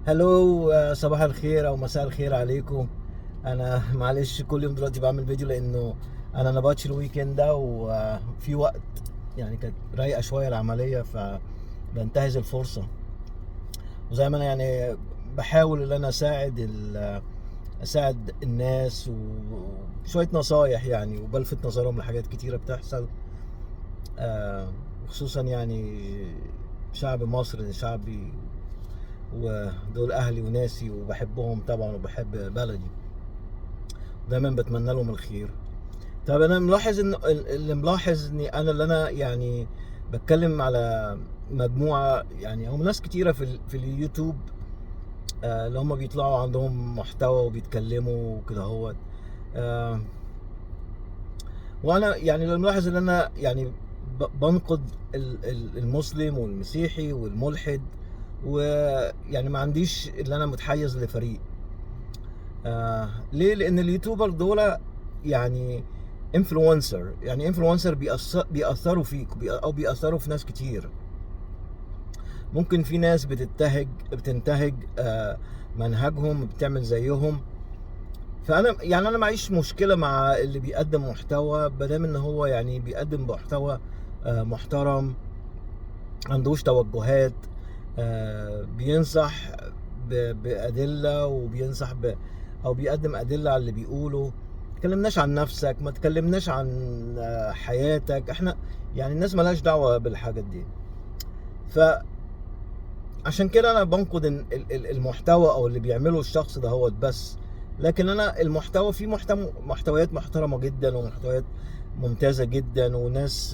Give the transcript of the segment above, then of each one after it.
هلو، صباح الخير او مساء الخير عليكم. انا معلش كل يوم دلوقتي بعمل فيديو لانه انا نبطش الويكند ده وفي وقت، يعني كانت رايقه شويه العمليه فبنتهز الفرصه. وزي ما انا يعني بحاول ان انا اساعد الناس وشويه نصايح يعني، وبلفت نظرهم لحاجات كتيره بتحصل. خصوصا يعني شعب مصر شعبي، ودول اهلي وناسي وبحبهم طبعا وبحب بلدي، دايما بتمنى لهم الخير. طب انا ملاحظ ان اللي ملاحظ اني انا يعني بتكلم على مجموعه يعني او ناس كتيره في اليوتيوب، اللي هم بيطلعوا عندهم محتوى وبيتكلموا وكده هو. آه، وانا يعني اللي ملاحظ ان انا يعني بنقد المسلم والمسيحي والملحد، ويعني ما عنديش اللي انا متحيز لفريق. ليه؟ لان اليوتيوبر دول يعني انفلونسر، يعني انفلونسر بيأثروا فيك او بيأثروا في ناس كتير. ممكن في ناس بتنتهج منهجهم، بتعمل زيهم. فانا يعني انا معيش مشكله مع اللي بيقدم محتوى، بدام ان هو يعني بيقدم محتوى محترم، عندوش توجهات، بينصح بأدلة، وبينصح أو بيقدم أدلة على اللي بيقوله. تكلمناش عن نفسك، ما تكلمناش عن حياتك. احنا يعني الناس ملهاش دعوة بالحاجات دي. فعشان كده أنا بنقد المحتوى أو اللي بيعمله الشخص ده هو بس. لكن أنا المحتوى فيه محتويات محترمة جدا، ومحتويات ممتازة جدا، وناس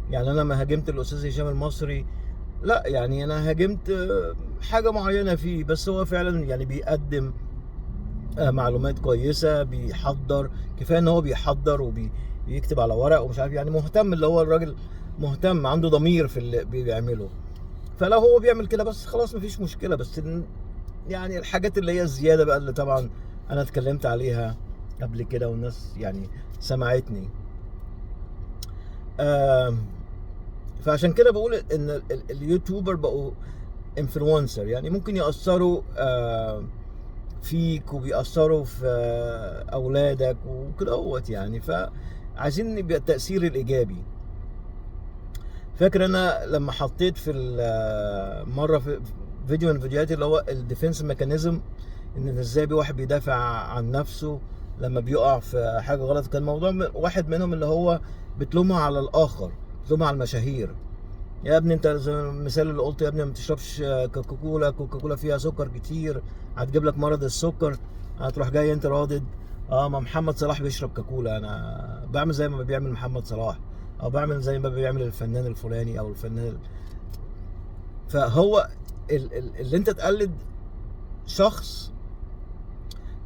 يعني أنا ما هاجمت الأستاذ هشام المصري، لا، يعني انا هاجمت حاجه معينه فيه، بس هو فعلا يعني بيقدم معلومات كويسه، بيحضر. كفايه ان هو بيحضر وبيكتب على ورق ومش عارف، يعني مهتم، اللي هو الراجل مهتم، عنده ضمير في اللي بيعمله. فلو هو بيعمل كده بس خلاص مفيش مشكله. بس يعني الحاجات اللي هي الزياده بقى، اللي طبعا انا اتكلمت عليها قبل كده والناس يعني سمعتني. آم، فعشان كده بقول ان اليوتيوبر بقوا انفلونسر، يعني ممكن يأثروا فيك، وبيأثروا في أولادك وكده اهوت يعني. فعايزين يبقى التأثير الإيجابي. فاكر أنا لما حطيت في مرة في فيديو من الفيديوهات اللي هو الديفنس ميكانيزم، إن إزاي واحد بيدافع عن نفسه لما بيقع في حاجة غلط. كان موضوع واحد منهم اللي هو بتلومها على الآخر، بتلومها على المشاهير. يا ابني انت زي المثال اللي قلت، يا ابني ما تشربش كوكاكولا، كوكاكولا فيها سكر كتير، هتجيب لك مرض السكر. هتروح جاي انت رادد، ما محمد صلاح بيشرب كاكولا، انا بعمل زي ما بيعمل محمد صلاح، او بعمل زي ما بيعمل الفنان الفلاني او الفنان. فهو اللي انت تقلد شخص،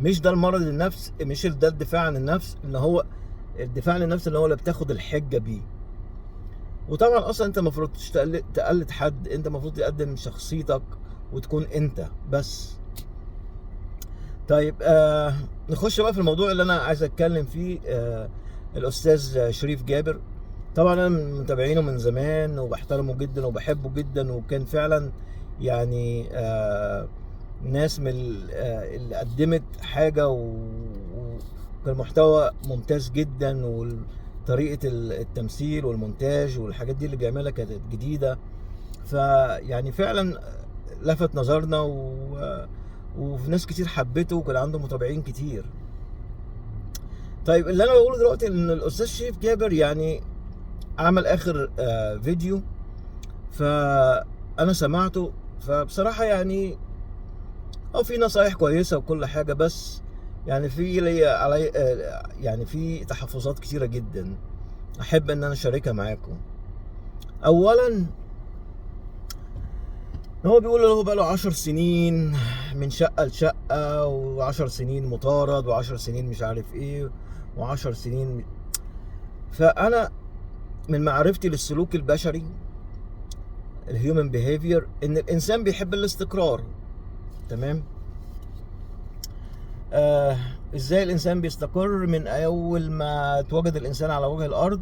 مش ده المرض النفس، مش ده الدفاع عن النفس، ان هو الدفاع عن النفس اللي هو اللي بتاخد الحجه بيه. وطبعا اصلا انت المفروض تقلد حد، انت المفروض تقدم شخصيتك وتكون انت بس. طيب، نخش بقى في الموضوع اللي انا عايز اتكلم فيه. الاستاذ شريف جابر، طبعا انا من متابعينه من زمان وبحترمه جدا وبحبه جدا، وكان فعلا يعني ناس من اللي قدمت حاجة وكان محتوى ممتاز جدا، وطريقة التمثيل والمونتاج والحاجات دي اللي بيعملها كانت جديدة. فيعني فعلا لفت نظرنا وفي ناس كتير حبته، وكان عنده متابعين كتير. طيب، اللي انا بقوله دلوقتي ان الاستاذ شريف جابر يعني عمل اخر فيديو، فانا سمعته. فبصراحة يعني في نصايح كويسة وكل حاجة، بس يعني في لي علي يعني في تحفظات كتيرة جدا احب ان انا اشاركها معاكم. اولا، هو بيقول هو بقى له 10 سنين من شقة لشقة، و10 سنين مطارد، و10 سنين مش عارف ايه، و10 سنين. فانا من معرفتي للسلوك البشري، الهيومن بيهيفير، ان الانسان بيحب الاستقرار. تمام. آه ازاي الانسان بيستقر؟ من اول ما اتوجد الانسان على وجه الارض،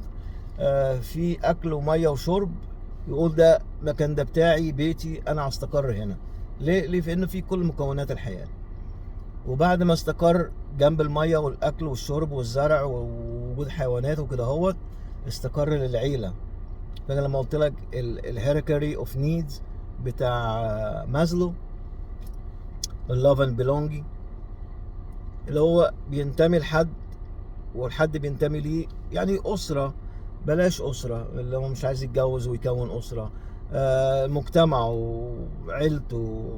في اكل وميه وشرب، يقول ده مكان، ده بتاعي، بيتي، انا هستقر هنا. ليه في انه في كل مكونات الحياه. وبعد ما استقر جنب الميه والاكل والشرب والزرع ووجود حيوانات وكده هوت، استقر للعيله. فانا لما قلت لك الهيراركي اوف نيدز بتاع مازلو، اللاف اند بيلونجي، اللي هو بينتمي لحد والحد بينتمي ليه، يعني اسره، بلاش اسره اللي هو مش عايز يتجوز ويكون اسره، مجتمعه، عيلته،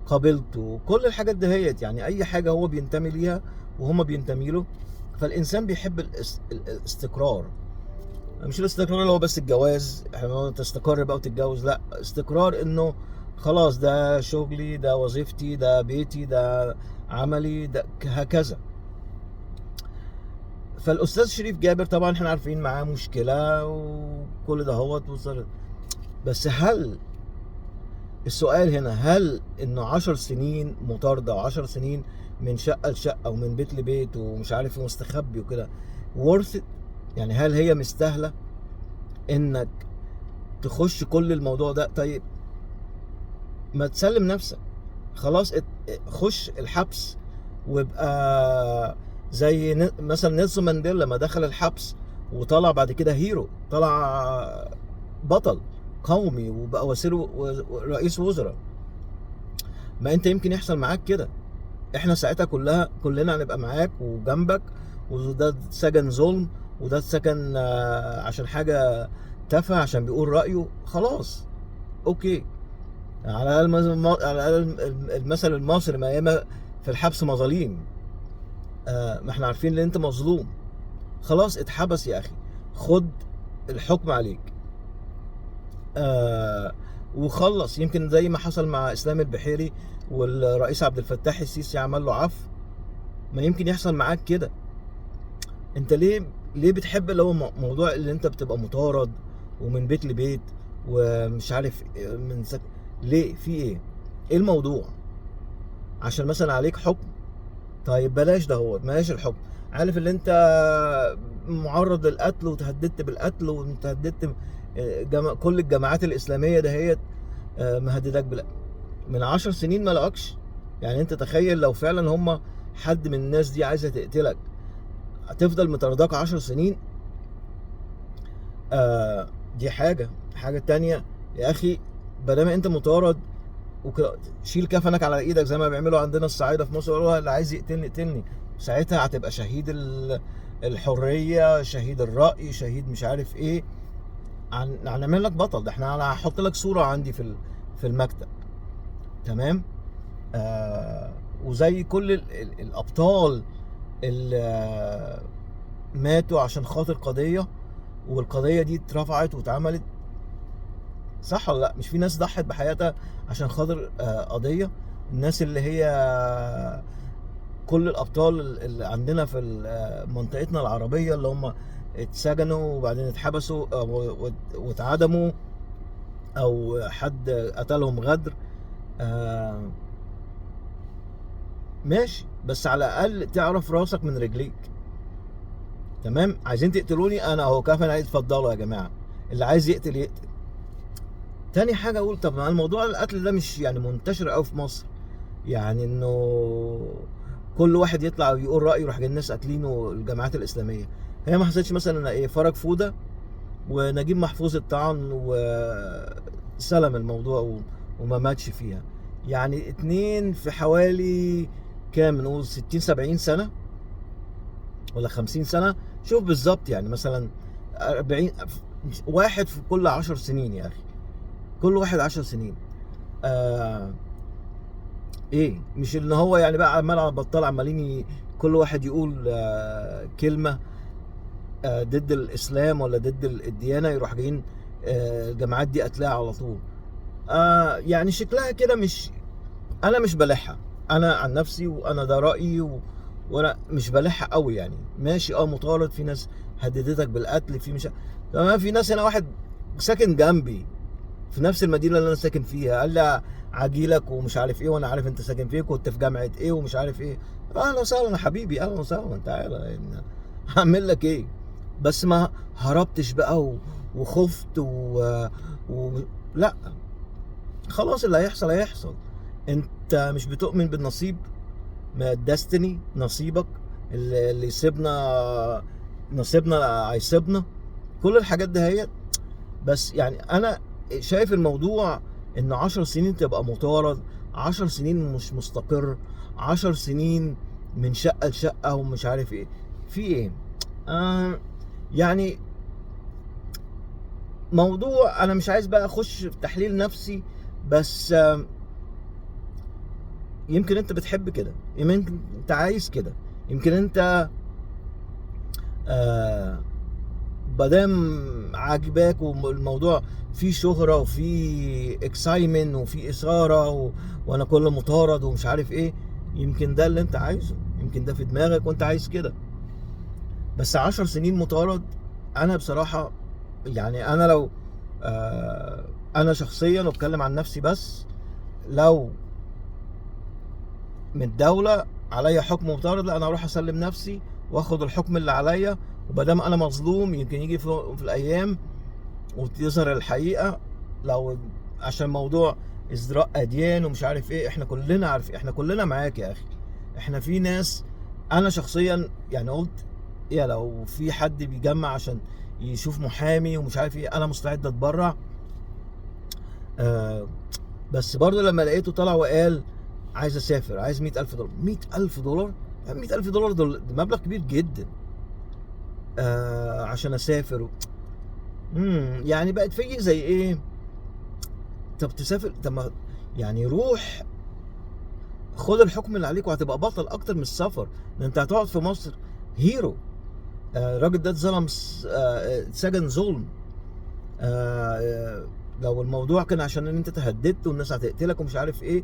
قبيلته، كل الحاجات دهيت، يعني اي حاجه هو بينتمي ليها وهما بينتمي له. فالانسان بيحب الاستقرار، مش الاستقرار اللي هو بس الجواز، احنا تستقر بقى وتتجوز، لا، استقرار انه خلاص ده شغلي، ده وظيفتي، ده بيتي، ده عملي، ده هكذا. فالاستاذ شريف جابر طبعا احنا عارفين معاه مشكله وكل ده هوت وصل. بس هل السؤال هنا، هل انه 10 سنين مطارده و10 سنين من شقه لشقه ومن بيت لبيت ومش عارف ايه مستخبي وكده worth it؟ يعني هل هي مستاهله انك تخش كل الموضوع ده؟ طيب ما تسلم نفسك خلاص، خش الحبس وابقى زي مثلا نيلسون مانديلا لما دخل الحبس وطلع بعد كده هيرو، طلع بطل قومي وبقى وزير رئيس وزراء. ما انت يمكن يحصل معاك كده، احنا ساعتها كلنا هنبقى معاك وجنبك، وده سجن ظلم، وده سكن عشان حاجه تافهه، عشان بيقول رايه، خلاص اوكي. على الاقل المثل المصري، ما ياما في الحبس مظاليم. ما احنا عارفين ان انت مظلوم، خلاص اتحبس يا اخي، خد الحكم عليك وخلص. يمكن زي ما حصل مع اسلام البحيري والرئيس عبد الفتاح السيسي عمل له عفو، ما يمكن يحصل معاك كده. انت ليه بتحب اللي هو موضوع اللي انت بتبقى مطارد ومن بيت لبيت ومش عارف ليه؟ في ايه الموضوع؟ عشان مثلا عليك حكم؟ طيب بلاش ده، هو بلاش الحكم. عارف اللي انت معرض للقتل وتهددت بالقتل وتهددت، كل الجماعات الاسلاميه دهيت مهددك بالقتل من 10 سنين ما لقاكش. يعني انت تخيل لو فعلا هم حد من الناس دي عايزه تقتلك، هتفضل مطارداك 10 سنين. دي حاجه تانية يا اخي، بدل ما انت مطارد شيل كفنك على ايدك زي ما بيعملوا عندنا الصعايده في مصر، يقولوا اللي عايز يقتلني يقتلني. ساعتها هتبقى شهيد الحريه، شهيد الراي، شهيد مش عارف ايه. هنعمل لك بطل، ده احنا هحط لك صوره عندي في المكتب، تمام. وزي كل الابطال اللي ماتوا عشان خاطر قضيه، والقضيه دي اترفعت واتعملت، صح ولا لا؟ مش في ناس ضحت بحياتها عشان خاطر قضيه؟ الناس اللي هي كل الابطال اللي عندنا في منطقتنا العربيه اللي هم اتسجنوا وبعدين اتحبسوا واتعدموا، او حد قتلهم غدر، ماشي، بس على الاقل تعرف راسك من رجليك، تمام. عايزين تقتلوني انا اهو كفن، عايز اتفضلوا يا جماعه، اللي عايز يقتل يقتل. تاني حاجه اقول، طب ما الموضوع القتل ده مش يعني منتشر قوي في مصر؟ يعني انه كل واحد يطلع ويقول رايه يروح الناس قاتلينه الجماعات الاسلاميه. هي ما حصلتش مثلا ايه فرج فوده ونجيب محفوظ الطعن وسلم الموضوع وما ماتش فيها؟ يعني اتنين في حوالي كام، نقول 60 70 سنه ولا 50 سنه، شوف بالظبط، يعني مثلا 40 واحد في كل 10 سنين يا اخي، كل واحد 10 سنين. ايه، مش ان هو يعني بقى عمال على بطال عمالين كل واحد يقول كلمه ضد الاسلام ولا ضد الديانه يروح جايين الجماعات دي قتلها على طول. يعني شكلها كده، انا مش بلحها، انا عن نفسي وانا ده رايي وانا مش بلحها قوي يعني. ماشي مطارد، في ناس هددتك بالقتل، في مش تمام. في ناس هنا، واحد ساكن جنبي في نفس المدينه اللي انا ساكن فيها، قال لي عاجيلك ومش عارف ايه، وانا عارف انت ساكن فين، كنت في جامعه ايه ومش عارف ايه. اهلا وسهلا يا حبيبي، اهلا وسهلا، تعالى هعمل لك ايه؟ بس ما هربتش بقى وخفت لا، خلاص اللي هيحصل هيحصل. انت مش بتؤمن بالنصيب، ما الدستني نصيبك اللي يسيبنا نصيبنا هيسيبنا، كل الحاجات دي هي. بس يعني انا شايف الموضوع ان 10 سنين تبقى مطارد، 10 سنين مش مستقر، 10 سنين من شقة لشقة ومش عارف ايه في ايه. آه يعني موضوع انا مش عايز بقى اخش في تحليل نفسي، بس يمكن انت بتحب كده، يمكن انت عايز كده، يمكن انت مادام عاجباك والموضوع فيه شهرة وفيه اكسايمنت وفيه اثارة وانا كل مطارد ومش عارف ايه، يمكن ده اللي انت عايزه، يمكن ده في دماغك وانت عايز كده. بس 10 سنين مطارد، انا بصراحة يعني انا لو انا شخصيا واتكلم عن نفسي، بس لو من الدولة عليا حكم مطارد، لا انا اروح اسلم نفسي واخد الحكم اللي عليا، ومادام انا مظلوم يمكن يجي في الايام وتظهر الحقيقة. لو عشان موضوع ازدراء اديان ومش عارف ايه، احنا كلنا عارفين، احنا كلنا معاك يا اخي. احنا في ناس، انا شخصيا يعني قلت يا لو في حد بيجمع عشان يشوف محامي ومش عارف ايه، انا مستعد اتبرع. آه بس برضه لما لقيته طلع وقال عايز اسافر، عايز $100,000. $100,000 يعني $100,000 دول مبلغ كبير جدا عشان اسافر. يعني بقت فيجي زي ايه، طب تسافر، طب ما يعني روح خد الحكم اللي عليك وهتبقى بطل اكتر من السفر. ده انت هتقعد في مصر هيرو. الراجل ده اتظلم، اتسجن ظلم. لو الموضوع كان عشان ان انت تهددت والناس هتقتلك ومش عارف ايه،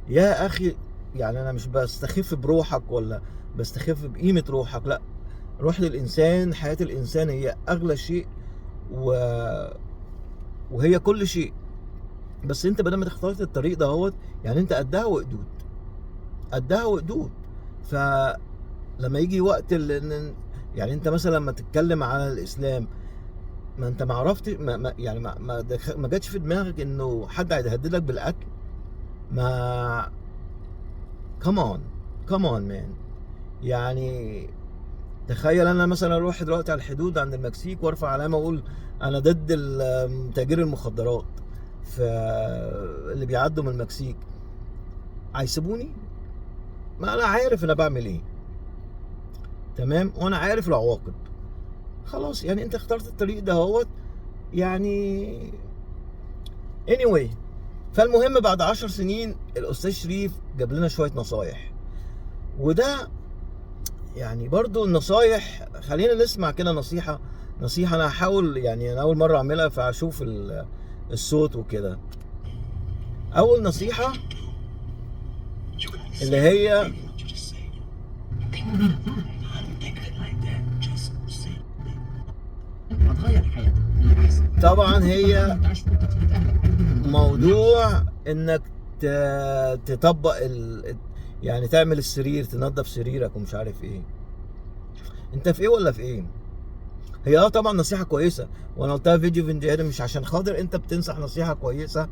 يا اخي يعني انا مش بستخف بروحك ولا بستخف بقيمة روحك، لا، روح للانسان، حياة الانسان هي اغلى شيء وهي كل شيء. بس انت بدل ما اخترت الطريق ده هوت، يعني انت قدها وقدود، قدها وقدود. فلما يجي وقت يعني انت مثلا لما تتكلم على الاسلام، ما انت ما عرفت يعني ما جاتش في دماغك انه حد هيهددك بالقتل. ما كمان مان، يعني تخيل انا مثلا اروح دلوقتي على الحدود عند المكسيك وارفع علامه واقول انا ضد تاجير المخدرات في اللي بيعدوا من المكسيك، هيسيبوني؟ ما انا عارف انا بعمل ايه، تمام، وانا عارف العواقب. خلاص يعني انت اخترت الطريق ده هوت يعني anyway. فالمهم بعد 10 سنين الاستاذ شريف جاب لنا شويه نصايح، وده يعني برضو النصايح، خلينا نسمع كده نصيحه انا هحاول، يعني انا اول مره اعملها فاشوف الصوت وكده. اول نصيحه اللي هي طبعا هي موضوع انك تطبق يعني تعمل السرير، تنظف سريرك ومش عارف ايه. انت في ايه ولا في ايه؟ هي طبعا نصيحه كويسه، وانا قلتها في فيديو مش عشان خاطر انت بتنصح نصيحه كويسه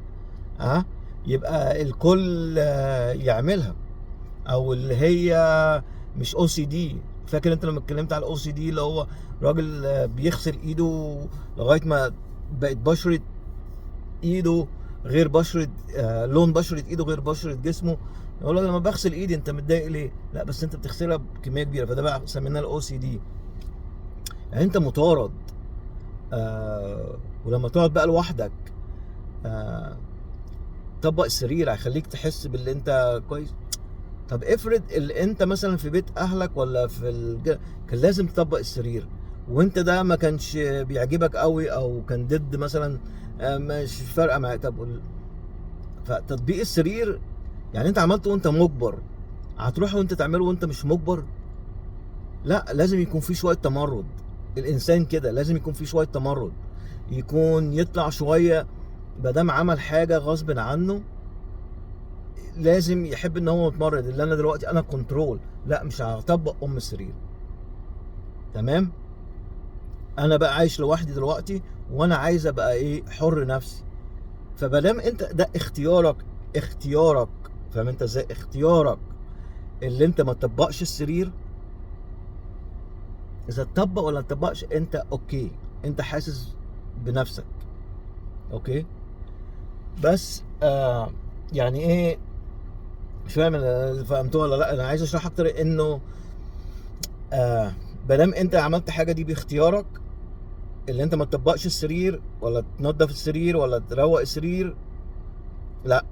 يبقى الكل يعملها، او اللي هي مش OCD. فاكر انت لما اتكلمت على OCD اللي هو راجل بيغسل ايده لغايه ما بقت بشره ايده غير بشره، لون بشره ايده غير بشره جسمه، يقول لك لما بغسل ايدي انت متضايق ليه؟ لا بس انت بتغسلها بكميه كبيره، فده بقى سميناه الOCD. يعني انت مطارد، ولما تقعد بقى لوحدك طبق السرير هيخليك تحس باللي انت كويس. طب افرض اللي انت مثلا في بيت اهلك ولا كان لازم تطبق السرير، وانت ده ما كانش بيعجبك قوي او كان ضد مثلا، مش فارقه معاك. طب فتطبيق السرير يعني انت عملته وانت مجبر، هتروح وانت تعمله وانت مش مجبر؟ لا، لازم يكون في شويه تمرد. الانسان كده لازم يكون في شويه تمرد، يكون يطلع شويه، مادام عمل حاجه غصب عنه لازم يحب ان هو متمرد. اللي انا دلوقتي انا كنترول، لا مش هطبق السرير، تمام. انا بقى عايش لوحدي دلوقتي وانا عايز ابقى ايه، حر نفسي. فمادام انت ده اختيارك فاهم انت ازاي؟ اختيارك اللي انت ما تطبقش السرير، اذا تطبق ولا ما تطبقش انت اوكي، انت حاسس بنفسك اوكي. بس يعني ايه، مش فاهم انا فهمتوها ولا لا. انا عايز اشرح اكتر انه مادام انت عملت حاجه دي باختيارك، اللي انت ما تطبقش السرير ولا تنظف السرير ولا تروق السرير، لا،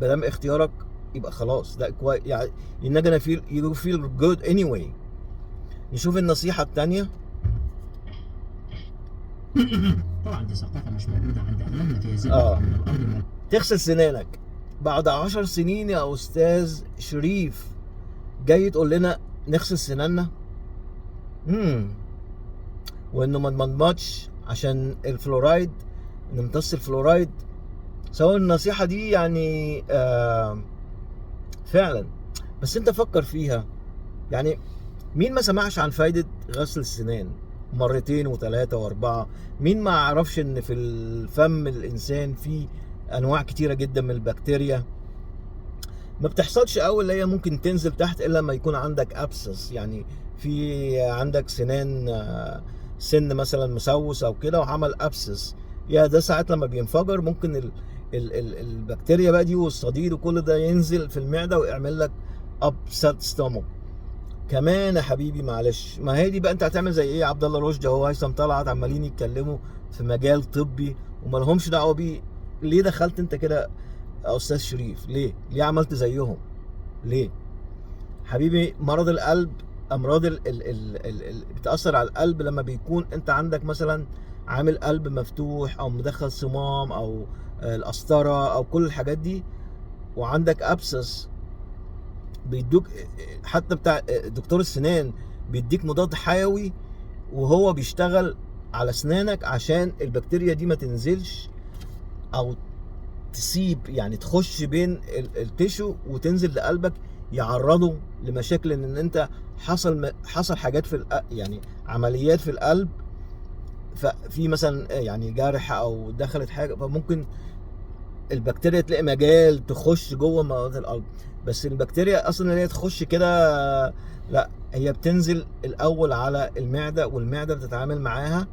مادام اختيارك يبقى خلاص ده كويس يعني. you're not gonna feel you feel good anyway. نشوف النصيحه الثانيه. طبعا دي ثقافة مش موجودة عند أغلبنا في هذه الأرض من الأرض. تغسل سنانك بعد 10 سنين يا استاذ شريف، جاي تقول لنا نغسل سناننا؟ وانه ما نمضمضش عشان الفلورايد، نمتص الفلورايد. سواء النصيحة دي يعني فعلا، بس انت فكر فيها. يعني مين ما سمعش عن فايدة غسل السنان مرتين وثلاثة واربعة؟ مين ما عرفش ان في الفم الانسان في انواع كتيرة جدا من البكتيريا ما بتحصلش اول اللي هي ممكن تنزل تحت الا لما يكون عندك ابسس، يعني في عندك سنان سن مثلا مسوس او كده وعمل ابسس، يا ده ساعات لما بينفجر ممكن البكتيريا بقى دي والصديد وكل ده ينزل في المعده ويعمل لك ابسط ستومك كمان يا حبيبي. معلش، ما هي دي بقى انت هتعمل زي ايه؟ عبد الله رشدي اهو، هيثم طلعت عمالين يتكلموا في مجال طبي وما لهمش دعوه بيه. ليه دخلت انت كده يا استاذ شريف؟ ليه عملت زيهم؟ ليه حبيبي؟ مرض القلب، امراض بتاثر على القلب لما بيكون انت عندك مثلا عامل قلب مفتوح او مدخل صمام او القسطره او كل الحاجات دي، وعندك ابسس، بيدوك حتى بتاع دكتور السنان بيديك مضاد حيوي وهو بيشتغل على اسنانك عشان البكتيريا دي ما تنزلش او تسيب، يعني تخش بين التيشو وتنزل لقلبك، يعرضه لمشاكل ان انت حصل حاجات في يعني عمليات في القلب، ففي مثلا يعني جرح او دخلت حاجه، فممكن البكتيريا تلاقي مجال تخش جوه مواد القلب. بس البكتيريا اصلا اللي هي تخش كده لا، هي بتنزل الاول على المعده والمعده بتتعامل معاها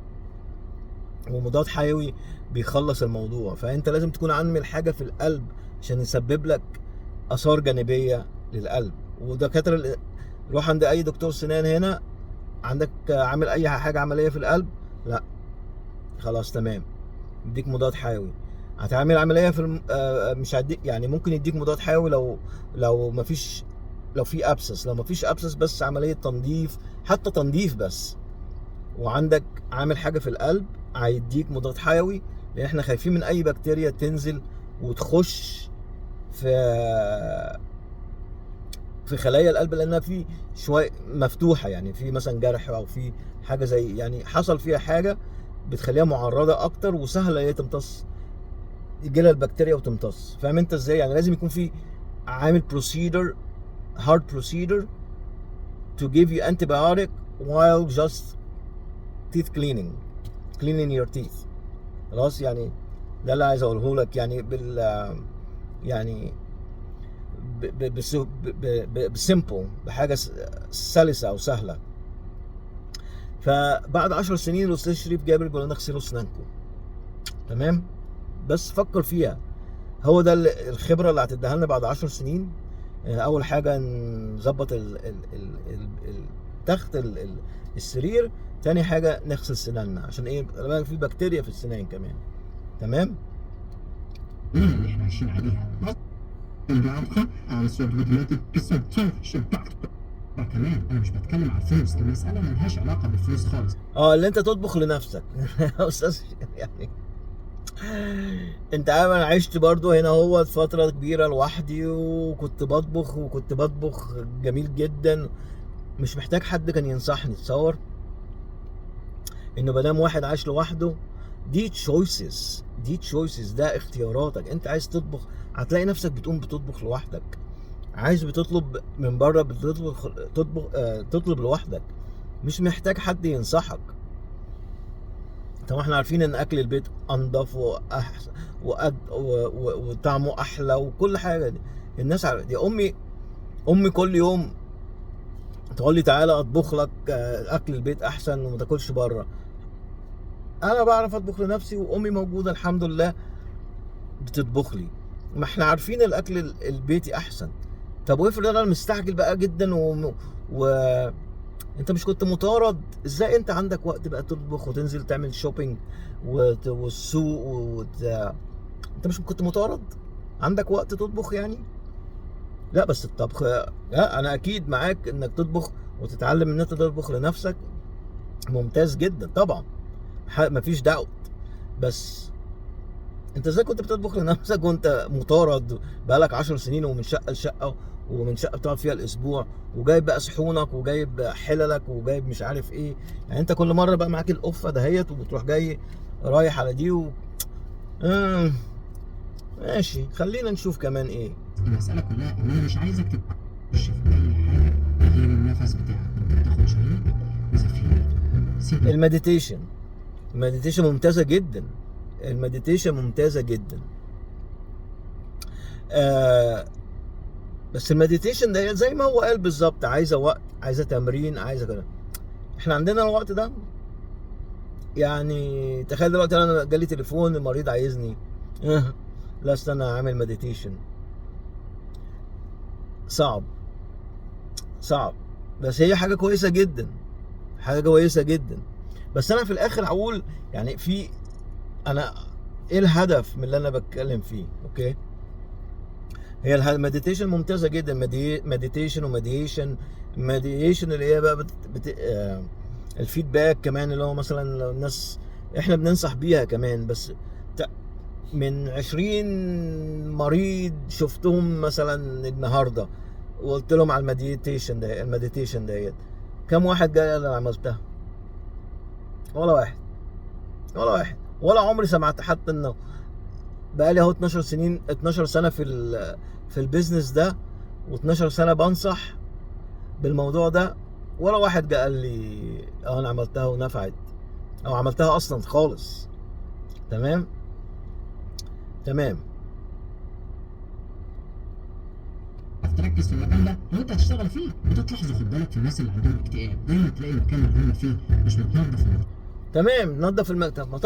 ومضاد حيوي بيخلص الموضوع. فانت لازم تكون عامل حاجه في القلب عشان يسبب لك اثار جانبيه للقلب. ودكاتره روح عند اي دكتور سنان هنا، عندك عامل اي حاجه عمليه في القلب؟ لا، خلاص تمام، يديك مضاد حيوي. هتعمل عمليه في مش هديك، يعني ممكن يديك مضاد حيوي لو مفيش، لو في ابسس، لو مفيش ابسس بس عمليه تنظيف، حتى تنظيف بس، وعندك عامل حاجه في القلب، هيديك مضاد حيوي، لان احنا خايفين من اي بكتيريا تنزل وتخش في خلايا القلب، لانها في شويه مفتوحه، يعني في مثلا جرح او في حاجه زي يعني حصل فيها حاجه بتخليها معرضه اكتر وسهله هي تمتص، يجي لها البكتيريا وتمتص. فاهم انت ازاي؟ يعني لازم يكون في عامل بروسيدر، hard procedure to give you antibiotic while just teeth cleaning your teeth. خلاص، يعني ده اللي عايز اقوله لك، يعني يعني بسيمبل، بحاجه سلسه او سهله. فبعد 10 سنين الاستاذ شريف جابر بيقول لنا اغسلوا اسنانكم، تمام؟ بس فكر فيها، هو ده الخبره اللي هتديها لنا بعد 10 سنين. اول حاجه نظبط تخت السرير، تاني حاجه نغسل سناننا، عشان ايه؟ في بكتيريا في السنان كمان، تمام؟ اللي احنا عايشين عليها كمان. انا مش بتكلم على الفلوس، المساله ملهاش علاقه بالفلوس خالص. اللي انت تطبخ لنفسك يا استاذ يعني انت عارف انا عشت برضو هنا هو فتره كبيره لوحدي، وكنت بطبخ جميل جدا، مش محتاج حد كان ينصحني. تصور انه مادام واحد عايش لوحده، دي تشويسز، ده اختياراتك. انت عايز تطبخ هتلاقي نفسك بتقوم بتطبخ لوحدك، عايز بتطلب من بره تطلب لوحدك، مش محتاج حد ينصحك. طب احنا عارفين ان اكل البيت انضف واحسن وطعمه احلى وكل حاجه دي. الناس دي امي كل يوم تقول لي تعالى اطبخ لك اكل البيت احسن وما تاكلش بره. انا بعرف اطبخ لنفسي وامي موجوده الحمد لله بتطبخ لي. ما احنا عارفين الاكل البيتي احسن. طب وافرض انا مستعجل بقى جدا انت مش كنت مطارد؟ ازاي انت عندك وقت بقى تطبخ وتنزل تعمل شوبينج والسوق انت مش كنت مطارد؟ عندك وقت تطبخ يعني؟ لا بس الطبخ، لا انا اكيد معاك انك تطبخ وتتعلم ان انت تطبخ لنفسك ممتاز جدا طبعا، مفيش دعوه. بس انت ازاي كنت بتطبخ لنفسك وانت مطارد بقالك 10 سنين ومن شقه لشقه ومن شقه بتقعد فيها الاسبوع وجايب بقى صحونك وجايب حللك وجايب مش عارف ايه؟ يعني انت كل مره بقى معاك القفه دهيت وبتروح جاي رايح على دي ماشي. خلينا نشوف كمان ايه. المساله كلها ان انا مش عايزك تخش في اي حاجه غير النفس بتاعك. انت بتاخد شهيق وزفير. المديتيشن ممتازه جدا. المديتيشن ممتازه جدا. بس المديتيشن ده زي ما هو قال بالظبط، عايزه وقت، عايزه تمرين، عايزه كده. احنا عندنا الوقت ده؟ يعني تخيل دلوقتي انا جالي تليفون المريض عايزني لا استنى اعمل مديتيشن. صعب. بس هي حاجه كويسه جدا، حاجه كويسه جدا. بس انا في الاخر هقول يعني انا ايه الهدف من اللي انا بتكلم فيه؟ اوكي، هي المديتيشن ممتازه جدا. مديتيشن مديتيشن اللي هي بقى الفيدباك كمان، اللي هو مثلا لو الناس احنا بننصح بيها كمان. بس من 20 مريض شفتهم مثلا النهارده وقلت لهم على المديتيشن ديت، كم واحد جاي قال انا عملتها؟ ولا واحد. ولا عمري سمعت حتى انه بقى لي اهو 12 سنه في البيزنس ده و12 سنه بنصح بالموضوع ده، ولا واحد جه قال لي انا عملتها ونفعت او عملتها اصلا خالص. تمام. تركز في المكان ده وانت هتشتغل فيه. وده تلاحظه، خد بالك، في الناس اللي عندهم اكتئاب دايما تلاقي المكان اللي هم فيه مش متنظف. تمام، نظف المكتب. ما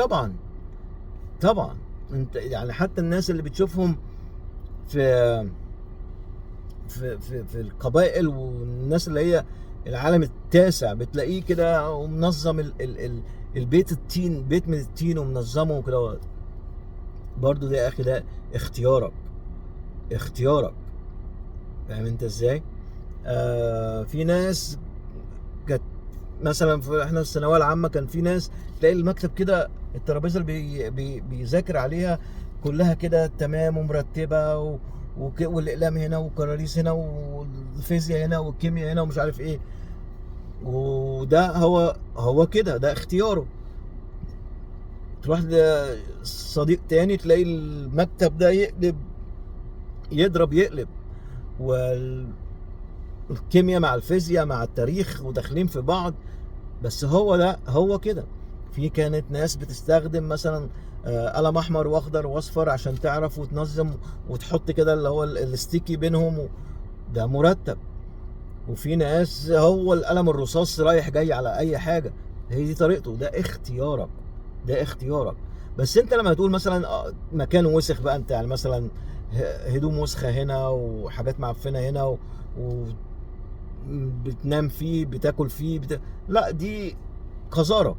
طبعا انت يعني حتى الناس اللي بتشوفهم في القبائل والناس اللي هي العالم التاسع بتلاقيه كده ومنظم البيت التين، بيت من التين ومنظمه وكده. برضو ده يا اخي ده اختيارك. فاهم انت ازاي؟ في ناس كانت مثلا احنا في الثانويه العامه كان في ناس تلاقي المكتب كده الترابيزه اللي بيذاكر عليها كلها كده تمام ومرتبه والاقلام هنا والكراريس هنا والفيزياء هنا والكيمياء هنا ومش عارف ايه. وده هو كده، ده اختياره. تروح لصديق تاني تلاقي المكتب ده يقلب والكيمياء مع الفيزياء مع التاريخ وداخلين في بعض. بس هو كده. في كانت ناس بتستخدم مثلا قلم احمر واخضر واصفر عشان تعرف وتنظم وتحط كده اللي هو الستيكي بينهم، ده مرتب. وفي ناس هو القلم الرصاص رايح جاي على اي حاجه. هي دي طريقته، ده اختيارك. بس انت لما تقول مثلا مكان وسخ بقى، انت يعني مثلا هدوم وسخه هنا وحاجات معفنه هنا بتنام فيه بتاكل فيه لا دي قذاره.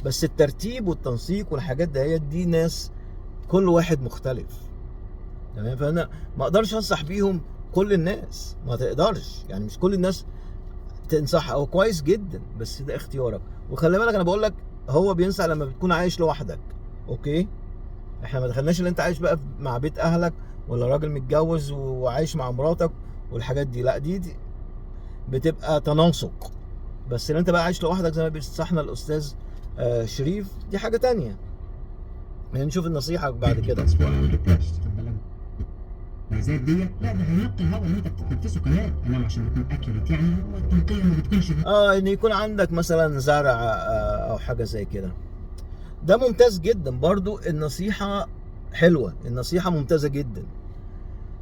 بس الترتيب والتنسيق والحاجات دي ناس كل واحد مختلف. تمام. فانا ما اقدرش انصح بيهم كل الناس، ما تقدرش يعني. مش كل الناس تنصح او كويس جدا، بس ده اختيارك. وخلي بالك انا بقول لك هو بينصح لما بتكون عايش لوحدك. اوكي، احنا ما دخلناش اللي انت عايش بقى مع بيت اهلك ولا راجل متجوز وعايش مع مراتك والحاجات دي. لا دي بتبقى تناسق. بس اللي انت بقى عايش لوحدك زي ما بينصحنا الاستاذ شريف، دي حاجه تانية. يعني نشوف النصيحه بعد كده. الغازات دي لا ده هينقي الهواء اللي انت بتتنفسه كمان. انما عشان يكون اكيوريت يعني هو التنقيه ما بتكونش ان يكون عندك مثلا زرع او حاجه زي كده. ده ممتاز جدا برضو، النصيحة حلوة، النصيحة ممتازة جدا.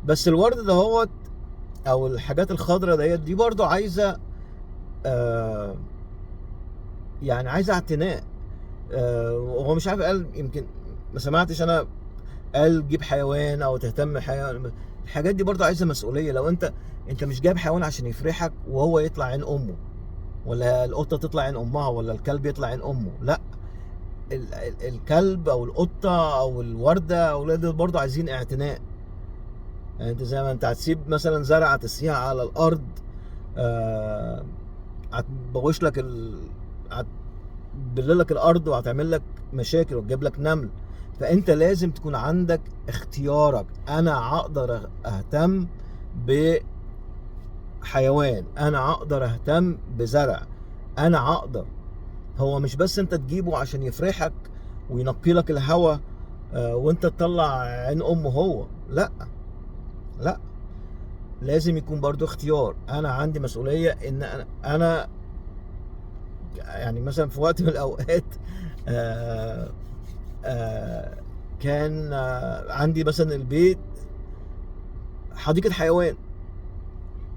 بس الورد دهوت او الحاجات الخضراء دي برضو عايزة آه يعني عايزة اعتناء. وهو مش عارف، قال يمكن ما سمعتش انا، قال جيب حيوان او تهتم بحيوان. الحاجات دي برضو عايزة مسؤولية. لو انت مش جايب حيوان عشان يفرحك وهو يطلع عين امه، ولا القطة تطلع عين امها، ولا الكلب يطلع عين امه، لا. الكلب او القطة او الوردة او الاولاد برضو عايزين اعتناء. يعني انت زي ما انت هتسيب مثلا زرعة تسقيها على الارض، هتبوش لك هتبلل لك الارض وهتعمل لك مشاكل وتجيب لك نمل. فانت لازم تكون عندك اختيارك. انا اقدر اهتم بحيوان، انا اقدر اهتم بزرع، انا اقدر. هو مش بس انت تجيبه عشان يفرحك وينقي لك الهوا وانت تطلع عين امه هو، لا لا. لازم يكون برضو اختيار. انا عندي مسؤولية ان انا يعني مثلا في وقت من الاوقات كان عندي مثلا البيت حديقة حيوان،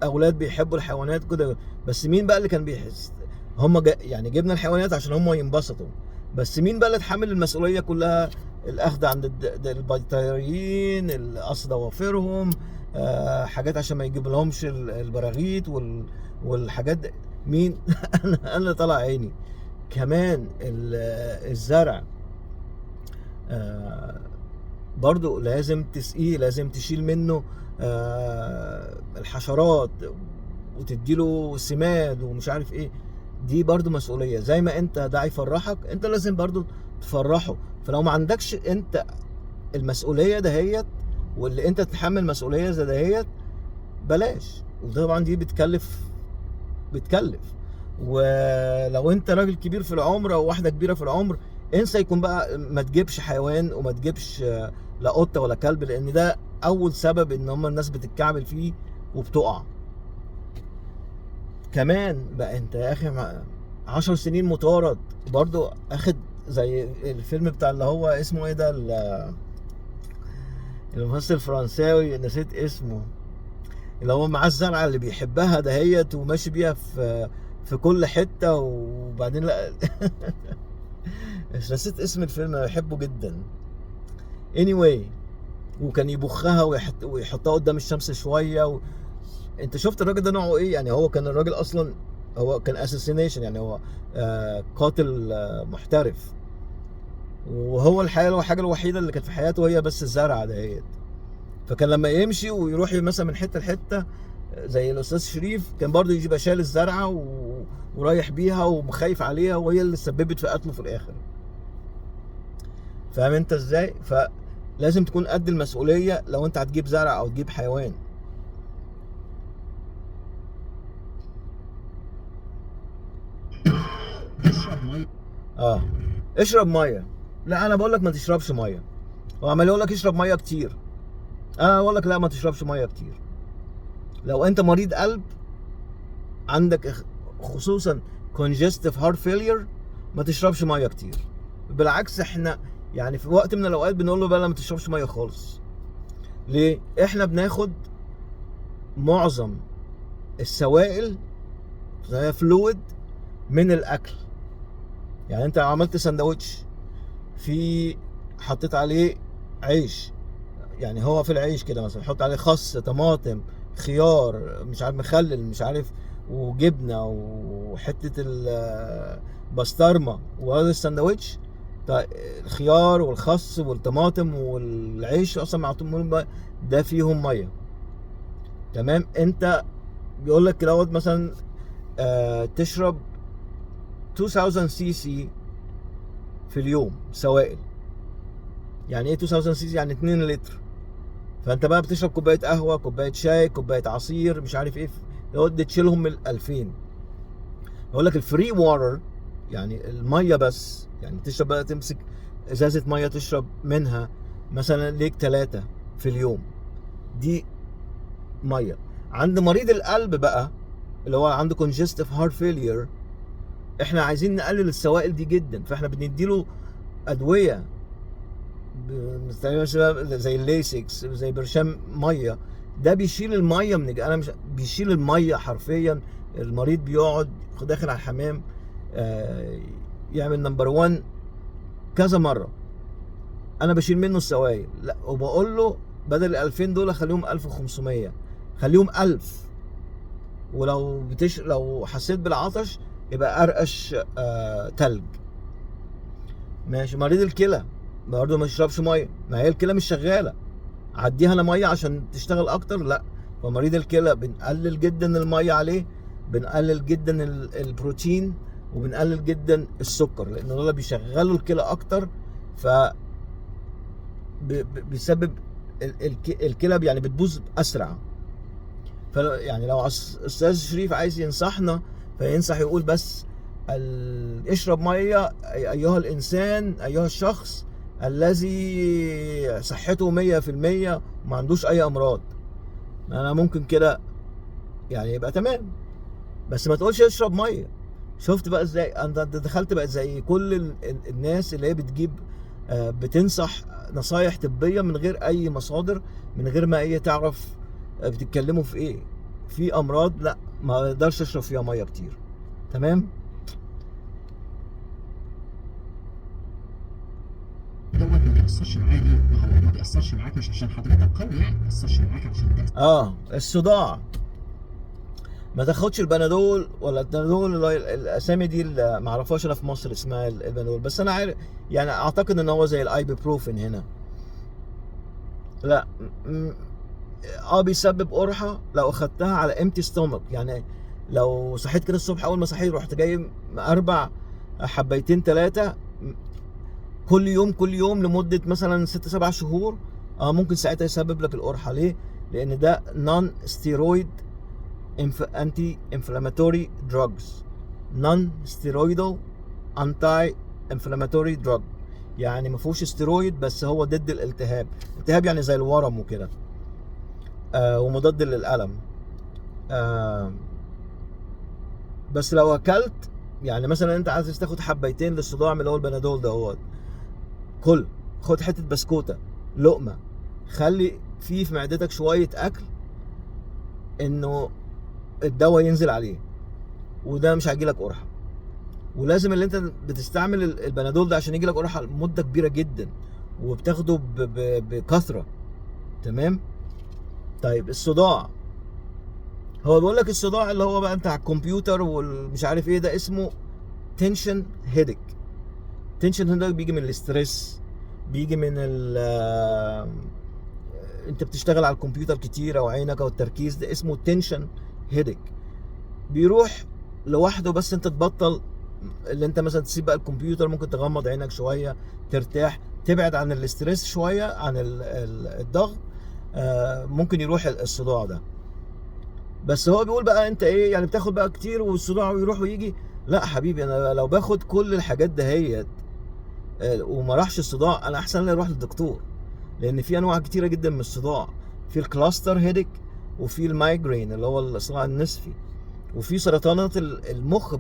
اولاد بيحبوا الحيوانات كده. بس مين بقى اللي كان بيحس؟ يعني جبنا الحيوانات عشان هم ينبسطوا، بس مين بقى اللي اتحمل المسؤولية كلها؟ الاخذ عند البيطريين، القص ضوافرهم، حاجات عشان ما يجيب لهمش البراغيث والحاجات دي. مين؟ انا اللي طلع عيني. كمان الزرع برضو لازم تسقيه، لازم تشيل منه الحشرات وتديله سماد ومش عارف ايه. دي برضو مسؤولية. زي ما انت ده يفرحك، انت لازم برضو تفرحه. فلو ما عندكش انت المسؤولية دهيت، واللي انت تتحمل مسؤولية زي دهيت، بلاش. وطبعا دي بتكلف. ولو انت راجل كبير في العمر او واحدة كبيرة في العمر، انسى يكون بقى ما تجيبش حيوان وما تجيبش لا قطة ولا كلب، لان ده اول سبب ان هم الناس بتتكعبل فيه وبتقع. كمان بقى انت يا اخي 10 سنين مطارد برضو اخد، زي الفيلم بتاع اللي هو اسمه ايه ده، الممثل الفرنساوي نسيت اسمه، اللي هو معاه الزرعه اللي بيحبها دهيت وماشي بيها في كل حته، وبعدين لا نسيت اسم الفيلم، انا بحبه جدا. anyway، وكان يبخها ويحطها قدام الشمس شويه انت شفت الراجل ده نوعه ايه؟ يعني هو كان الراجل اصلا هو كان اساسينيشن، يعني هو قاتل محترف. وهو الحاجه الوحيده اللي كانت في حياته هي بس الزرعه دهيت. فكان لما يمشي ويروح مثلا من حته لحته زي الاستاذ شريف، كان برضه يجيب شال الزرعه ورايح بيها ومخايف عليها، وهي اللي سببت في قتله في الاخر. فاهم انت ازاي؟ فلازم تكون قد المسؤوليه لو انت هتجيب زرع او تجيب حيوان. اشرب ميه. اشرب ميه. لا، انا بقول لك ما تشربش ميه. هو عمال يقول لك اشرب ميه كتير، انا بقول لك لا، ما تشربش ميه كتير. لو انت مريض قلب عندك خصوصا congestive heart failure، ما تشربش ميه كتير. بالعكس، احنا يعني في وقت من الاوقات بنقول له بقى ما تشربش ميه خالص. ليه؟ احنا بناخد معظم السوائل زي فلويد من الاكل. يعني انت عملت سندوتش، حطيت عليه عيش، يعني هو في العيش كده مثلا حط عليه خس، طماطم، خيار، مش عارف مخلل، مش عارف، وجبنه وحته البسطرمه، وهذا الساندوتش. الخيار والخس والطماطم والعيش اصلا معطوم ده فيهم ميه. تمام؟ انت بيقول لك كده مثلا تشرب 2000 سي سي في اليوم سوائل. يعني ايه 2000 سي سي؟ يعني 2 لتر. فانت بقى بتشرب كوبايه قهوه، كوبايه شاي، كوبايه عصير، مش عارف ايه، يقعد تشيلهم من 2000. يقول لك الفري واتر، يعني الميه بس، يعني تشرب بقى، تمسك ازازه ميه تشرب منها مثلا ليك 3 في اليوم، دي ميه. عند مريض القلب بقى اللي هو عنده congestive heart failure، احنا عايزين نقلل السوائل دي جدا، فاحنا بنديله ادويه زي الليسكس، زي برشام ميه، ده بيشيل الميه من انا مش بيشيل الميه حرفيا. المريض بيقعد داخل على الحمام يعمل نمبر 1 كذا مره، انا بشيل منه السوائل، لا وبقول له بدل ال 2000 دول خليهم 1500، خليهم 1000. ولو لو حسيت بالعطش يبقى ارقش تلج. ماشي. مريض الكلى برضه ما يشربش ميه، ما هي الكلى مش شغاله، عديها انا ميه عشان تشتغل اكتر، لا. فمريض الكلى بنقلل جدا الميه عليه، بنقلل جدا البروتين، وبنقلل جدا السكر، لان دول بيشغلوا الكلى اكتر، ف بيسبب الكلى يعني بتبوظ اسرع. يعني لو استاذ شريف عايز ينصحنا فينصح يقول بس اشرب ميه ايها الانسان، ايها الشخص الذي صحته 100% وما عندوش اي امراض. انا ممكن كده يعني يبقى تمام، بس ما تقولش اشرب ميه. شفت بقى ازاي انت دخلت بقى زي كل الناس اللي هي بتجيب بتنصح نصايح طبيه من غير اي مصادر، من غير ما هي تعرف بتتكلموا في ايه. في امراض لا ما اقدرش اشرب فيها ميه كتير. تمام. دوت ما بيأثرش معايا ليه؟ ما هو ما بيأثرش معاك مش عشان حضرتك قوي، يعني ما بيأثرش معاك عشان ده. الصداع ما تاخدش البنادول ولا البنادول، الاسامي دي اللي ما اعرفهاش انا في مصر اسمها البنادول، بس انا عارف يعني اعتقد ان هو زي الايبوبروفين هنا. لا بيسبب قرحه لو اخدتها على امتي ستومك. يعني لو صحيت كده الصبح، اول ما صحيت رحت جاي 4 حبيتين 3 كل يوم كل يوم لمده مثلا 6 7 شهور، ممكن ساعتها يسبب لك القرحه. ليه؟ لان ده نون ستيرويد انتي انفلاماتوري دراجز، نون ستيرويدال انتي انفلاماتوري دراج، يعني ما فيهوش ستيرويد بس هو ضد الالتهاب. التهاب يعني زي الورم وكده، ومضاد للالم. بس لو اكلت يعني مثلا انت عايز تاخد حبيتين للصداع من اللي هو البنادول ده، هو خد حته بسكوته، لقمه، خلي في معدتك شويه اكل انه الدواء ينزل عليه، وده مش هيجيلك قرحه. ولازم اللي انت بتستعمل البنادول ده عشان يجيلك قرحه مده كبيره جدا، وبتاخده بكثره. تمام. طيب الصداع، هو بيقول لك الصداع اللي هو بقى انت على الكمبيوتر والمش عارف ايه ده اسمه تنشن هيدك. تنشن هيدك بيجي من الاسترس، بيجي من انت بتشتغل على الكمبيوتر كتير او عينك او التركيز، ده اسمه تنشن هيدك. بيروح لوحده بس انت تبطل، اللي انت مثلا تسيب بقى الكمبيوتر، ممكن تغمض عينك شويه، ترتاح، تبعد عن الاسترس شويه، عن الضغط، ممكن يروح الصداع ده. بس هو بيقول بقى انت ايه يعني بتاخد بقى كتير والصداع يروح ويجي؟ لا حبيبي، انا لو باخد كل الحاجات دهيت وما راحش الصداع، انا احسن لي اروح للدكتور، لان في انواع كتيره جدا من الصداع. في الكلاستر هيدك، وفي المايجرين اللي هو الصداع النصفي، وفي سرطانات المخ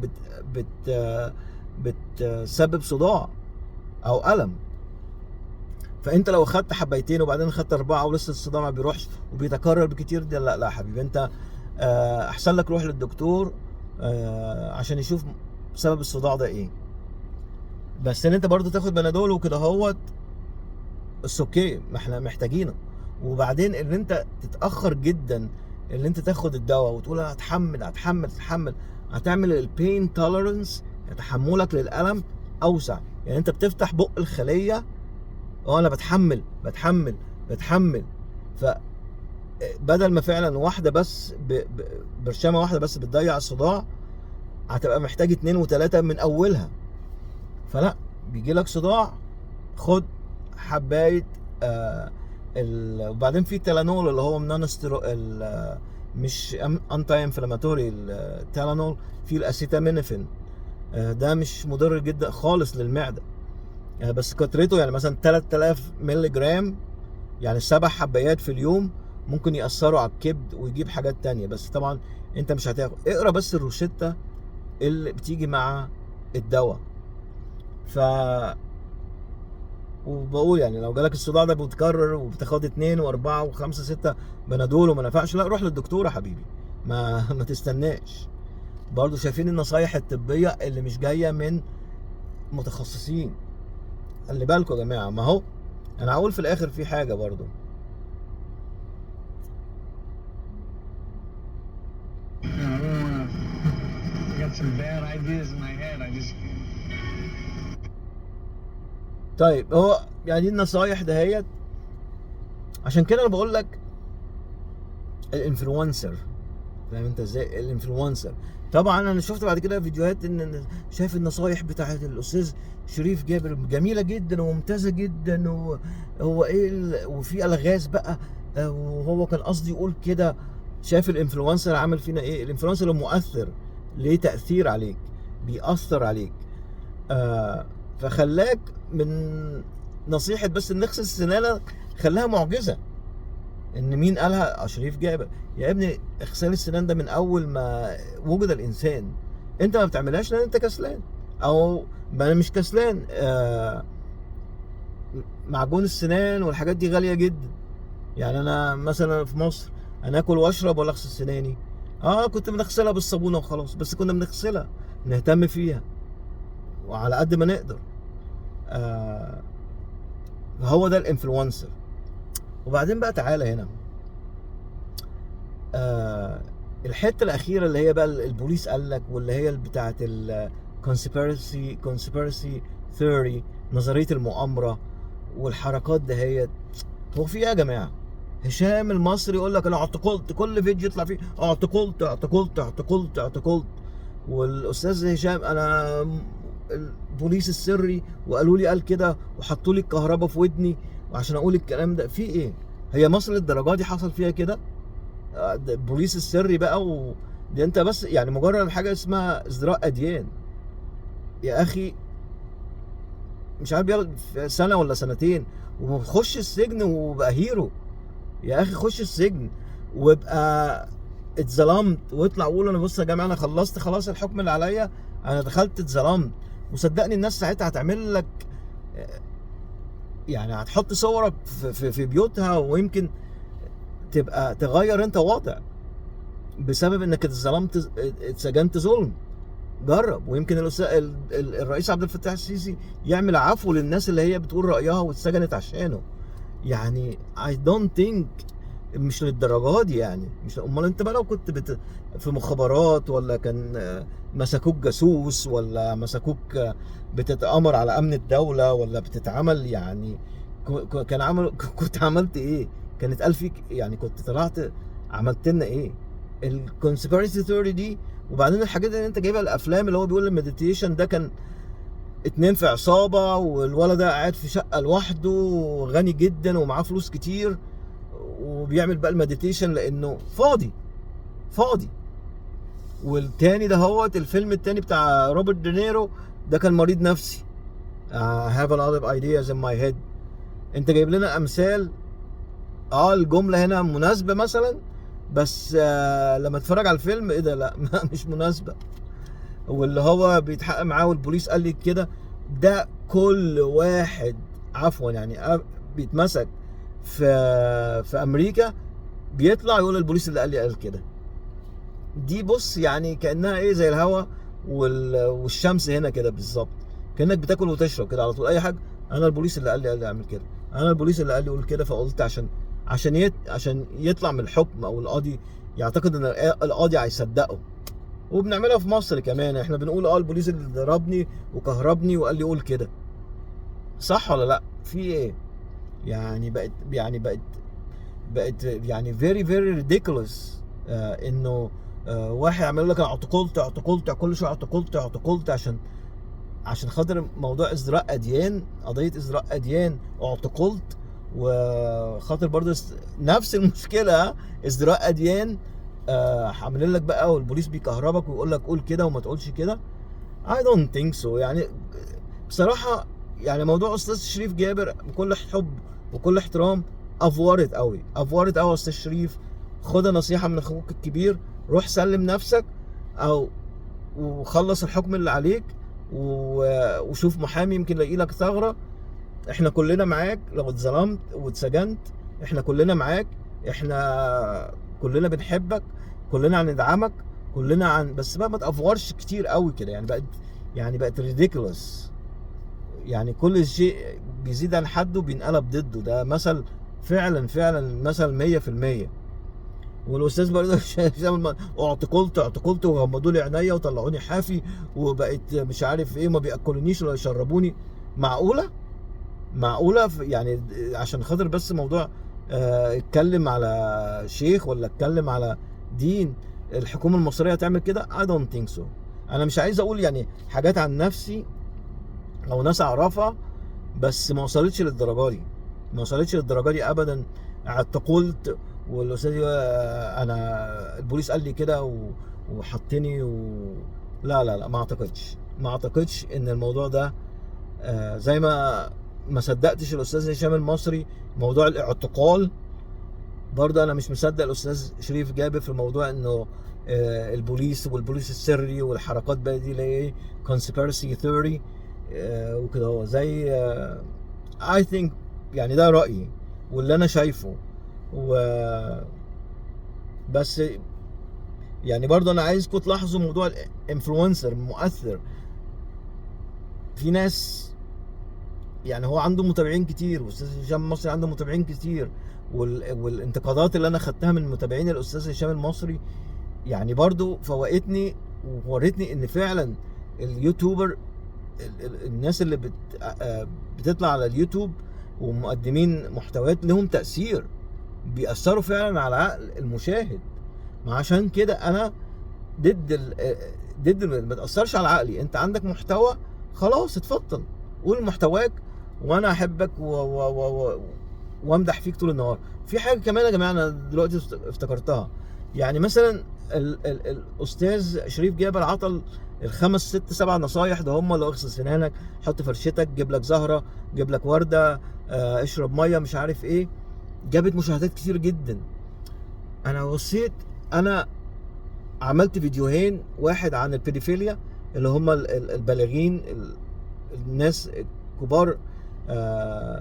بتسبب صداع او الم. فانت لو خدت حبيتين وبعدين خدت 4 ولسه الصداع ما بيروحش وبيتكرر بكتير، ده لا لا حبيبي، انت احسن لك روح للدكتور عشان يشوف سبب الصداع ده ايه. بس ان انت برضو تاخد بنادول وكده هوت اوكي، ما احنا محتاجينه. وبعدين ان انت تتاخر جدا ان انت تاخد الدواء وتقول انا هتحمل، هتعمل البين توليرنس، تحملك للالم اوسع. يعني انت بتفتح بق الخليه، انا بتحمل، فبدل ما فعلا واحده بس برشامه واحده بس بتضيع الصداع، هتبقى محتاج 2 و3 من اولها. فلا، بيجي لك صداع خد حبايه وبعدين في التلانول اللي هو من مش انتي انفلاماتوري. التلانول في الاسيتامينوفين، ده مش مضر جدا خالص للمعده، بس كترته يعني مثلا 3000 مللي جرام، يعني 7 حبايات في اليوم ممكن يأثروا على الكبد ويجيب حاجات تانية. بس طبعا انت مش هتاخد، اقرا بس الروشتة اللي بتيجي مع الدواء. ف وبقول يعني لو جالك الصداع ده بيتكرر وبتاخد 2 و4 و5 6 بنادول وما نفعش، لا روح للدكتور يا حبيبي، ما تستناش. برضو شايفين النصايح الطبيه اللي مش جايه من متخصصين. خلي بالكم يا جماعه، ما هو انا هقول في الاخر في حاجه برضو. طيب هو يعني دي النصايح دهيت، عشان كده انا بقول لك الانفلونسر، فاهم انت ازاي؟ الانفلونسر طبعا انا شفت بعد كده فيديوهات ان شايف النصايح بتاعت الاستاذ شريف جابر جميله جدا وممتازه جدا، وهو ايه وفي الغاز بقى، وهو كان قصدي يقول كده. شايف الانفلونسر عامل فينا ايه؟ الانفلونسر مؤثر، ليه تاثير عليك، بيأثر عليك. فخلاك من نصيحه بس ان نغسل سنانك خلاها معجزه. ان مين قالها؟ شريف جابر. يا ابني اغسال السنان ده من اول ما وجد الانسان، انت ما بتعملهاش لان انت كسلان، او ما مش كسلان. معجون السنان والحاجات دي غاليه جدا. يعني انا مثلا في مصر انا اكل واشرب ولا اغسل سناني؟ كنت بنغسلها بالصابونه وخلاص، بس كنا بنغسلها، نهتم فيها وعلى قد ما نقدر. هو ده الانفلونسر. وبعدين بقى تعالى هنا، الحته الاخيره اللي هي بقى البوليس قال لك، واللي هي بتاعه الكونسبيرسي ثيوري، نظريه المؤامره والحركات دهيت. هو في ايه يا جماعه؟ هشام المصري يقول لك انا اعتقلت، كل فيديو يطلع فيه اعتقلت اعتقلت اعتقلت اعتقلت. والاستاذ هشام انا البوليس السري وقالوا لي قال كده وحطوا لي الكهرباء في ودني وعشان اقول الكلام ده. في ايه؟ هي مصر للدرجه دي حصل فيها كده؟ البوليس السري بقى دي انت بس يعني مجرد حاجه اسمها ازدراء اديان يا اخي، مش عارف بياخد سنه ولا سنتين وخش السجن وبقى هيرو. يا اخي خش السجن وابقى اتظلمت واطلع قول انا بص يا جماعه انا خلصت خلاص الحكم اللي عليا، انا دخلت اتظلمت. وصدقني الناس ساعتها هتعمل لك يعني هتحط صورك في بيوتها، ويمكن تبقى تغير انت وضع بسبب انك اتظلمت، اتسجنت ظلم. جرب، ويمكن الرئيس عبد الفتاح السيسي يعمل عفو للناس اللي هي بتقول رايها واتسجنت عشانه. يعني I don't think مش للدرجه دي يعني. مش امال انت بقى لو كنت في مخابرات، ولا كان مسكوك جاسوس، ولا مسكوك بتتآمر على امن الدوله، ولا بتتعمل يعني كان عمل كنت عملت ايه؟ كان اتقال فيك يعني كنت طلعت عملت لنا ايه؟ الكونسبيرسي ثيوري دي. وبعدين الحاجات اللي انت جايبها الافلام اللي هو بيقول المديتيشن ده كان 2 في عصابه، والولد ده قاعد في شقه لوحده وغني جدا ومعاه فلوس كتير وبيعمل بقى المديتيشن لانه فاضي. والتاني ده هو الفيلم التاني بتاع روبرت دينيرو ده كان مريض نفسي. have a lot of ideas in my head. انت جايب لنا امثال الجمله هنا مناسبه مثلا، بس لما تتفرج على الفيلم ايه ده؟ لا مش مناسبه. واللي هو بيتحقق معاه والبوليس قال لي كده، ده كل واحد عفوا يعني بيتمسك في امريكا بيطلع يقول البوليس اللي قال لي قال كده. دي بص يعني كانها ايه، زي الهوا والشمس هنا كده بالظبط، كانك بتاكل وتشرب كده على طول. اي حاجه انا البوليس اللي قال لي اعمل كده، انا البوليس اللي قال لي قول كده، فقلت عشان يطلع من الحكم او القاضي يعتقد ان القاضي هيصدقه. وبنعملها في مصر كمان، احنا بنقول البوليس اللي ضربني وكهربني وقال لي قول كده. صح ولا لا؟ في ايه يعني؟ بقت يعني very very ridiculous. انه واحد يعمل لك اعتقلت كل شويه اعتقلت عشان خاطر موضوع ازدراء اديان، قضيه ازدراء اديان اعتقلت. وخاطر برضه نفس المشكله ازدراء اديان، عاملين لك بقى والبوليس بيكهربك ويقول لك قول كده وما تقولش كده. I don't think so يعني. بصراحه يعني موضوع استاذ شريف جابر بكل حب وكل احترام افورت قوي يا استاذ شريف. خد نصيحه من اخوك الكبير، روح سلم نفسك او وخلص الحكم اللي عليك وشوف محامي يمكن يلاقي لك ثغره. احنا كلنا معاك لو اتظلمت واتسجنت، احنا كلنا معاك، احنا كلنا بنحبك، كلنا هندعمك، كلنا بس بقى ما تافورش كتير قوي كده، يعني بقت ريديكولوس. يعني كل شيء بيزيد عن حده بينقلب ضده. ده مثل فعلا مثل 100%. والاستاذ برضه اعتقلت وغمضوا لي عينيا وطلعوني حافي وبقيت مش عارف ايه، ما بياكلونيش ولا يشربوني. معقوله يعني عشان خاطر بس موضوع اتكلم على شيخ ولا اتكلم على دين، الحكومه المصريه هتعمل كده؟ I don't think so. انا مش عايز اقول يعني حاجات عن نفسي او ناس اعرفها، بس ما وصلتش للدرجه دي ابدا. اعتقلت والاستاذ انا البوليس قال لي كده وحطني لا ما اعتقدش ان الموضوع ده زي ما صدقتش الاستاذ هشام المصري موضوع الاعتقال. برضه انا مش مصدق الاستاذ شريف جابر في موضوع انه البوليس والبوليس السري والحركات بقى دي اللي هي conspiracy theory وكده. هو زي I think، يعني ده رأيي واللي انا شايفه. بس يعني برضه انا عايزكم تلاحظوا موضوع الانفلونسر مؤثر. في ناس يعني هو عنده متابعين كتير، واستاذ هشام المصري عنده متابعين كتير، والانتقادات اللي انا خدتها من متابعين الاستاذ هشام المصري يعني برضو فوقتني وورتني ان فعلا اليوتيوبر، الناس اللي بتطلع على اليوتيوب ومقدمين محتويات لهم تأثير، بيأثروا فعلا على عقل المشاهد. ما عشان كده انا ضد ما تأثرش على عقلي. انت عندك محتوى، خلاص اتفضل قول محتواك وانا احبك وامدح فيك طول النهار. في حاجه كمان يا جماعه انا دلوقتي افتكرتها، يعني مثلا الاستاذ شريف جابر عطل الخمس ست سبع نصايح ده، هم اللي اغسل سنانك، حط فرشتك، جيب لك زهره، جيب لك ورده، اشرب ميه، مش عارف ايه. جابت مشاهدات كتير جدا. انا بصيت، انا عملت فيديوهين، واحد عن البيدوفيليا اللي هم البالغين، الناس كبار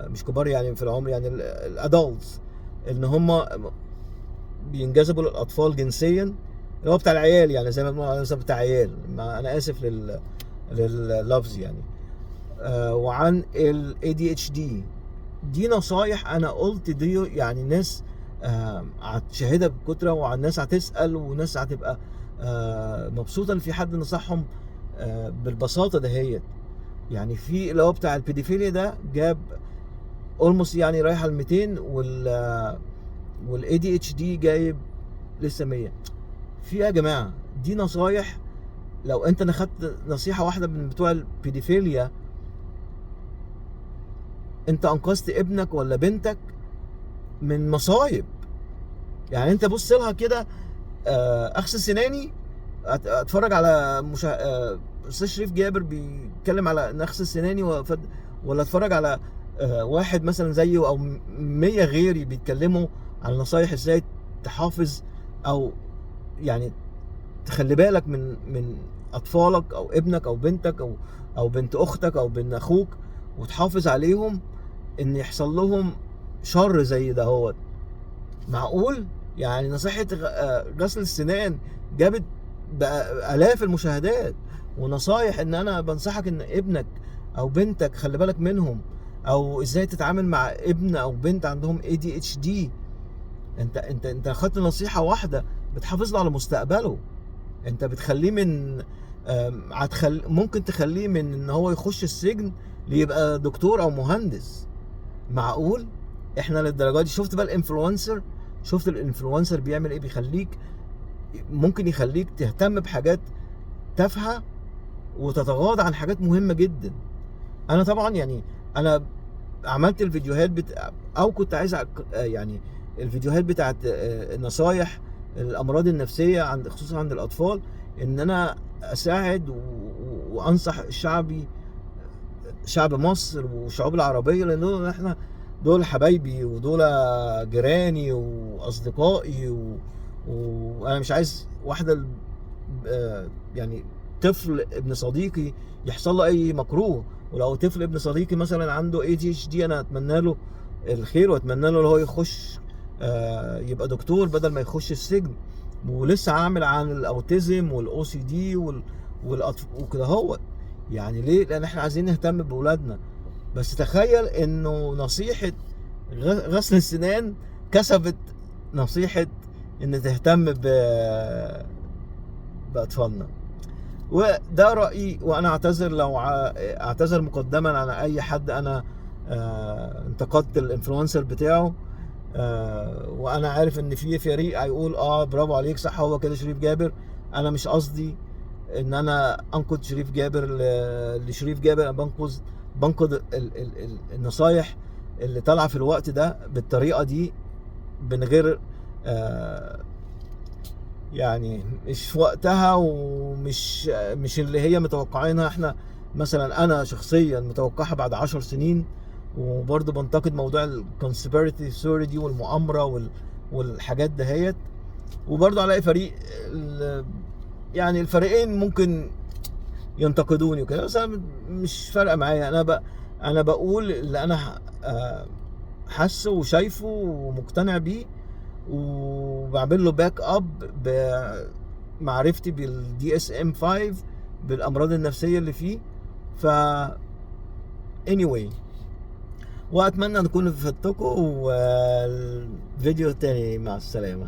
مش كبار يعني في العمر، يعني الادولتس، ان هم بينجذبوا للاطفال جنسيا، اللي هو بتاع العيال، يعني زي ما بنقول بتاع عيال، انا اسف لللفظ يعني. وعن ال ADHD. دي نصايح انا قلت دي يعني الناس هتشاهدها بكتره، وعن الناس هتسال، وناس هتبقى مبسوطه ان في حد نصحهم بالبساطه دهيت. يعني في اللي هو بتاع البيدوفيليا ده جاب اولموست يعني رايح على 200، والاي دي اتش دي جايب لسه 100. في يا جماعه دي نصايح، لو انت اخدت نصيحه واحده من بتوع البيدوفيليا انت انقذت ابنك ولا بنتك من مصايب. يعني انت بص لها كده، اغسل سناني، اتفرج على استاذ شريف جابر بيتكلم على ان اغسل سناني ولا اتفرج على واحد مثلا زيه او 100 غيري بيتكلموا على نصايح ازاي تحافظ او يعني تخلي بالك من اطفالك او ابنك او بنتك او بنت اختك او بنت اخوك، وتحافظ عليهم ان يحصل لهم شر زي ده. هو معقول؟ يعني نصيحة غسل السنان جابت بآلاف المشاهدات، ونصايح ان انا بنصحك ان ابنك او بنتك خلي بالك منهم، او ازاي تتعامل مع ابن او بنت عندهم ADHD. انت اخدت نصيحة واحدة بتحافظ له على مستقبله. انت بتخليه من ممكن تخليه من ان هو يخش السجن ليبقى دكتور او مهندس. معقول؟ احنا للدرجة دي؟ شفت بقى الانفلونسر بيعمل ايه؟ ممكن يخليك تهتم بحاجات تافهه وتتغاضى عن حاجات مهمه جدا. انا طبعا يعني انا عملت الفيديوهات او كنت عايز يعني الفيديوهات بتاعت نصايح الامراض النفسيه خصوصا عند الاطفال، ان انا اساعد وانصح شعب مصر والشعوب العربيه، لان احنا دول حبايبي ودول جيراني واصدقائي وانا مش عايز واحده يعني طفل ابن صديقي يحصل له اي مكروه ولو طفل ابن صديقي مثلا عنده ADHD انا اتمنى له الخير، واتمنى له اللي هو يخش يبقى دكتور بدل ما يخش السجن. ولسه عامل عن الاوتيزم والOCD وكده هو. يعني ليه؟ لان احنا عايزين نهتم باولادنا. بس تخيل انه نصيحة غسل السنان كسبت نصيحة ان تهتم باطفالنا. وده رأيي، وانا اعتذر لو اعتذر مقدما عن اي حد انا انتقدت الانفلونسر بتاعه. وانا عارف ان في فريق هيقول برافو عليك، صح هو كده شريف جابر. انا مش قصدي ان انا انقد شريف جابر لشريف جابر، انا بنقد النصايح اللي طالعه في الوقت ده بالطريقه دي من غير يعني مش في وقتها، مش اللي هي متوقعينها. احنا مثلا انا شخصيا متوقعها بعد 10 سنين. وبرضه بنتقد موضوع الكونسبيرتي ثيوري دي والمؤامره والحاجات دهيت. وبرضه الاقي فريق يعني الفريقين ممكن ينتقدوني وكده، بس انا مش فارقه معايا. انا بقول اللي انا حاسه وشايفه ومقتنع بيه، وبعمل له باك اب بمعرفتي بالDSM-5 بالامراض النفسيه اللي فيه. ف anyway، واتمنى ان اكون فدتكم. والفيديو التاني مع السلامه.